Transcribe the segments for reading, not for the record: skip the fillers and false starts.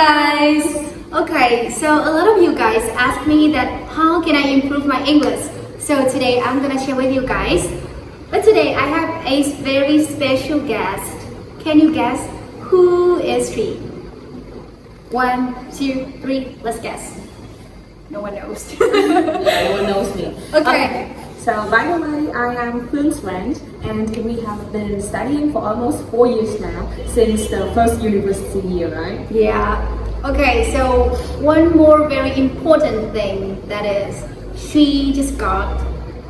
guys! Okay, so a lot of you guys asked me that how can I improve my English? So today I'm gonna share with you guys. But today I have a very special guest. Can you guess who is she? 1, 2, 3, let's guess. No one knows. No one knows me. Okay. So by the way, I am Phương friend, and we have been studying for almost 4 years now, since the first university year, right? Yeah. Okay, so one more very important thing, that is, she just got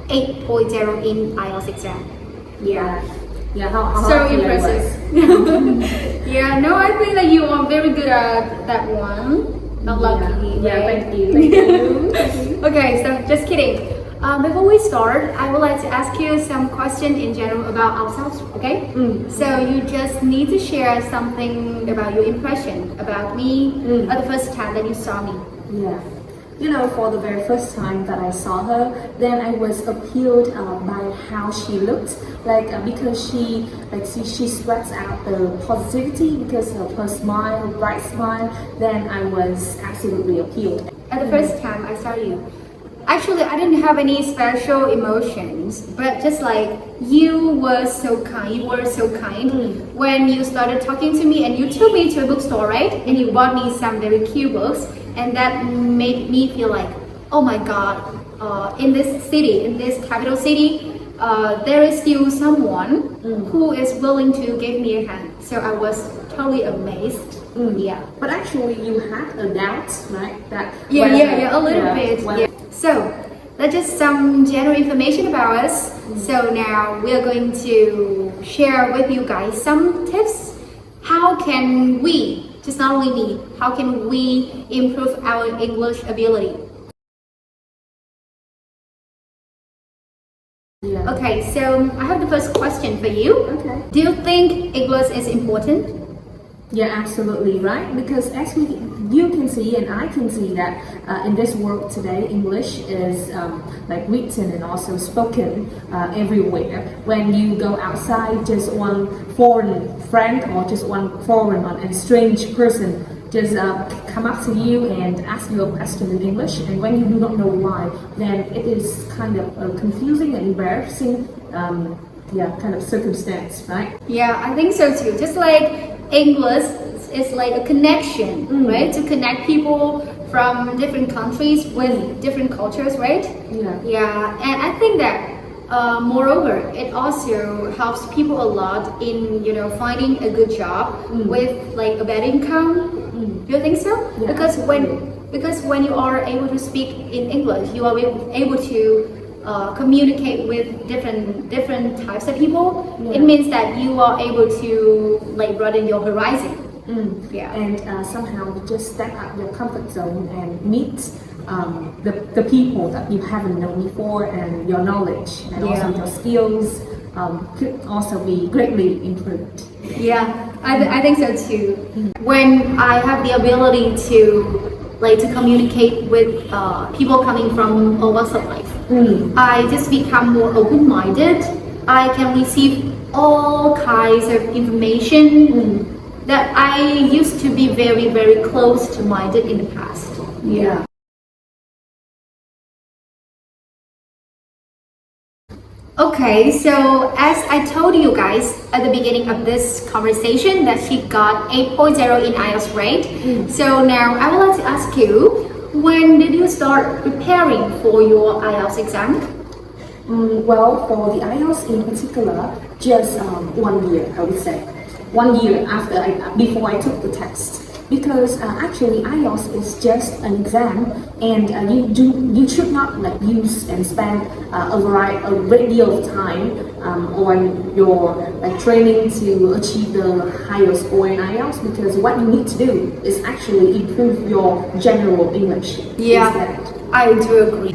8.0 in IELTS exam. Yeah. Yeah, how So lucky I impressive. was. Yeah, no, I think that you are very good at that one. Not lucky. Yeah, right? thank you. Thank you. Okay, so just kidding. Before we start, I would like to ask you some questions in general about ourselves, okay? So you just need to share something about your impression about me at the first time that you saw me. Yeah. You know, for the very first time that I saw her, then I was appealed by how she looked, because she spreads out the positivity because of her smile, her bright smile. Then I was absolutely appealed. At the first time I saw you, actually I didn't have any special emotions, but just like you were so kind when you started talking to me, and you took me to a bookstore, right? And you bought me some very cute books, and that made me feel like, oh my god, in this city, in this capital city, there is still someone who is willing to give me a hand. So I was totally amazed. Yeah. But actually you had a doubt, right? That a little bit. Yeah. So that's just some general information about us. So now we are going to share with you guys some tips. How can we, just not only me, how can we improve our English ability? Yeah. Okay, so I have the first question for you. Okay. Do you think English is important? Yeah, absolutely right. Because as you can see, and I can see that in this world today, English is written and also spoken everywhere. When you go outside, just one foreign friend or just one foreign and strange person just come up to you and ask you a question in English, and when you do not know why, then it is kind of a confusing and embarrassing kind of circumstance, right? Yeah, I think so too. Just like English is like a connection, right? To connect people from different countries with different cultures, right? Yeah, and I think that moreover, it also helps people a lot in finding a good job with like a better income. Do you think so? Yeah, because when you are able to speak in English, you are able to communicate with different types of people. It means that you are able to like broaden your horizon. Yeah. And somehow you just step out your comfort zone and meet the people that you haven't known before, and your knowledge and also your skills could also be greatly improved. Yeah, I think so too. When I have the ability to communicate with people coming from all walks of life, I just become more open-minded. I can receive all kinds of information that I used to be very, very closed-minded in the past. Yeah. Okay, so as I told you guys at the beginning of this conversation that she got 8.0 in IELTS, right? So now I would like to ask you, when did you start preparing for your IELTS exam? Well, for the IELTS in particular, just 1 year, I would say. 1 year before I took the test. Because actually IELTS is just an exam, and you should not use and spend a great deal of time on your training to achieve the higher score in IELTS, because what you need to do is actually improve your general English instead. I do agree.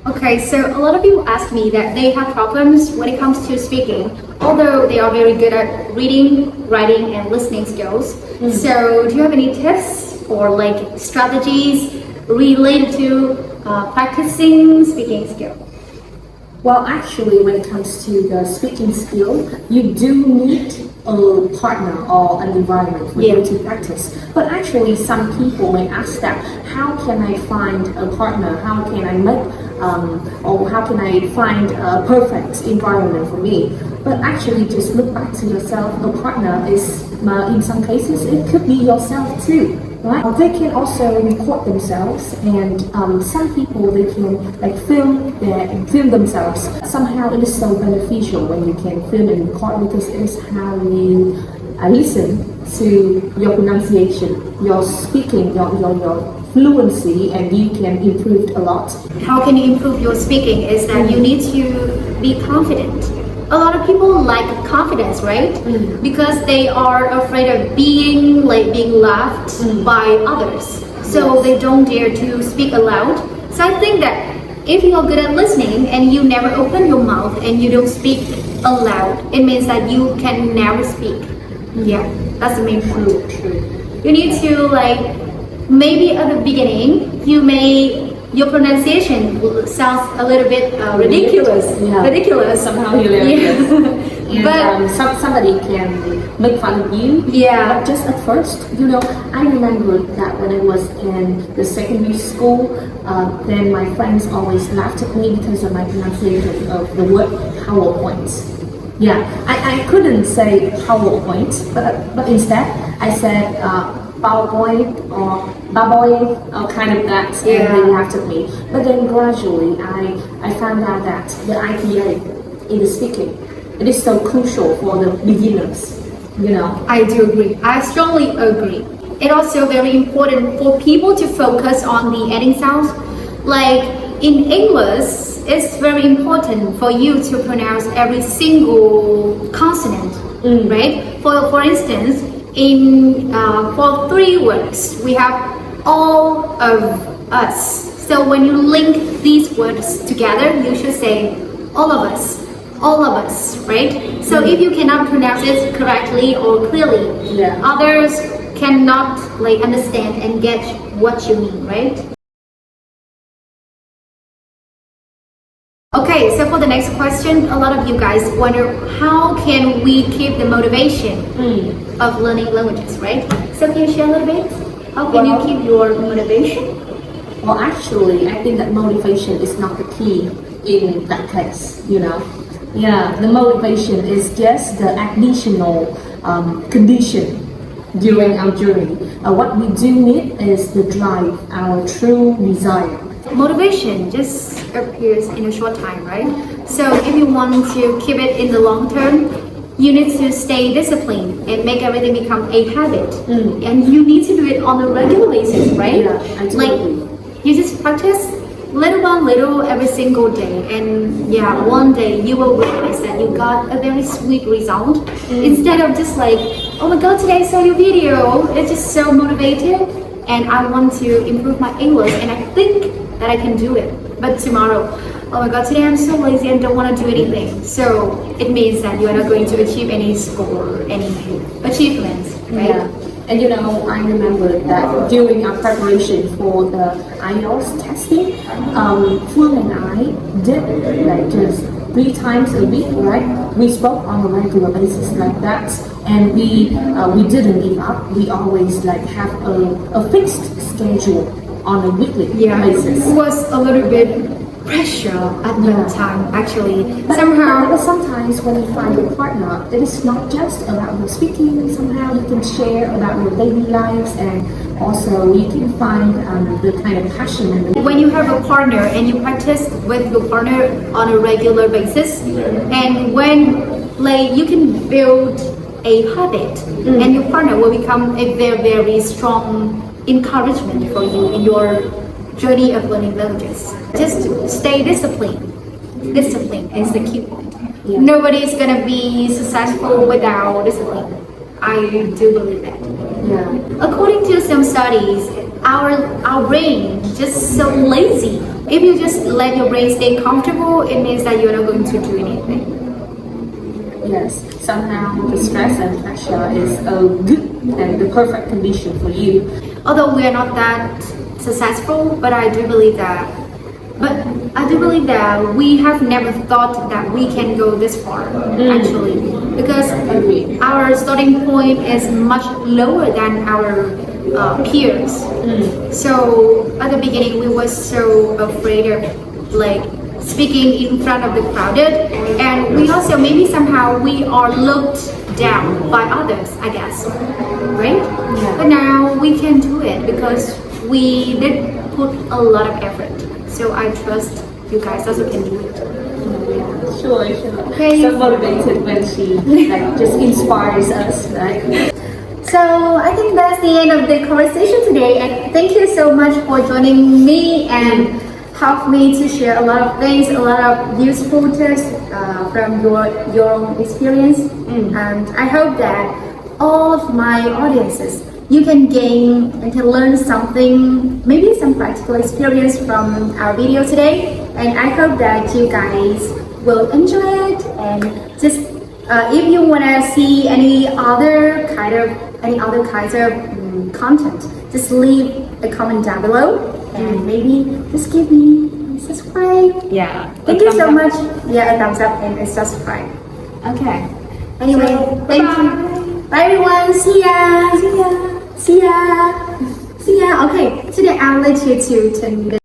Okay, so a lot of people ask me that they have problems when it comes to speaking, although they are very good at reading, writing, and listening skills. So do you have any tips or strategies related to practicing speaking skill? Well, actually, when it comes to the speaking skill, you do need a a partner or an environment for you to practice. But actually, some people may ask that, how can I find a partner? How can I make, or how can I find a perfect environment for me? But actually, just look back to yourself. A partner is, in some cases, it could be yourself too. Right? They can also record themselves, and some people they can like film themselves. Somehow it is so beneficial when you can film and record, because it is how you listen to your pronunciation, your speaking, your fluency, and you can improve a lot. How can you improve your speaking is that you need to be confident. A lot of people lack confidence, right? Because they are afraid of being laughed by others. So they don't dare to speak aloud. So I think that if you're good at listening and you never open your mouth and you don't speak aloud, it means that you can never speak. Yeah, that's the main point. You need to maybe at the beginning, your pronunciation sounds a little bit ridiculous. Ridiculous. Somehow hilarious. And, but somebody can make fun of you. Yeah. But just at first, I remember that when I was in the secondary school, then my friends always laughed at me because of my pronunciation of the word PowerPoint. Yeah, I couldn't say PowerPoint, but instead I said PowerPoint or baboy or kind of that, and they laughed at me. But then gradually I found out that the IPA in the speaking, it is so crucial for the beginners, I do agree. I strongly agree. It's also very important for people to focus on the ending sounds. Like in English, it's very important for you to pronounce every single consonant, right? For instance, for 3 words, we have all of us. So when you link these words together, you should say all of us, right? So if you cannot pronounce it correctly or clearly, others cannot understand and get what you mean, right? Okay, so for the next question, a lot of you guys wonder how can we keep the motivation of learning languages, right? So can you share a little bit? How can you keep your motivation? Well, actually, I think that motivation is not the key in that case, Yeah, the motivation is just the additional condition during our journey. What we do need is the drive, our true desire. Motivation just appears in a short time, right? So if you want to keep it in the long term, you need to stay disciplined and make everything become a habit. And you need to do it on a regular basis, right? Yeah, absolutely. You just practice little by little every single day, and one day you will realize that you got a very sweet result. Instead of just oh my god, today I saw your video, it's just so motivated and I want to improve my English and I think that I can do it. But tomorrow, oh my god, today I'm so lazy and don't want to do anything. So it means that you are not going to achieve any score, any achievements, right? Yeah. And I remember that during our preparation for the IELTS testing, Phương and I did just 3 times a week, right? We spoke on a regular basis like that, and we didn't give up. We always have a fixed schedule on a weekly basis. It was a little bit pressure at that time, actually. But sometimes when you find a partner, it is not just about your speaking. Somehow you can share about your daily lives, and also you can find the kind of passion. When you have a partner and you practice with your partner on a regular basis, and when you can build a habit, and your partner will become a very, very strong encouragement for you in your journey of learning languages. Just stay disciplined. Discipline is the key point. Nobody is gonna be successful without discipline. I do believe that. According to some studies, our brain just so lazy. If you just let your brain stay comfortable, it means that you're not going to do anything. Yes, somehow the stress and pressure is a good and the perfect condition for you. Although we are not that successful, but I do believe that we have never thought that we can go this far, actually, because our our starting point is much lower than our peers. So at the beginning, we were so afraid of like speaking in front of the crowded, and we also maybe somehow we are looked down by others, I guess, right? Yeah. But now we can do it because we did put a lot of effort. So I trust you guys also can do it. Sure. Okay. So motivated when she like just inspires us, right? So I think that's the end of the conversation today, and thank you so much for joining me and help me to share a lot of things, a lot of useful tips from your own experience. And I hope that all of my audiences, you can gain and can learn something, maybe some practical experience from our video today. And I hope that you guys will enjoy it. And just if you want to see any other kinds of content, just leave a comment down below, and maybe just give me a subscribe. Yeah. Thank you so much. Yeah, a thumbs up and a subscribe. Okay. Anyway, So, thank bye-bye. you. Bye everyone. See ya. See ya. See ya. See ya. Okay, today I'll let you to turn the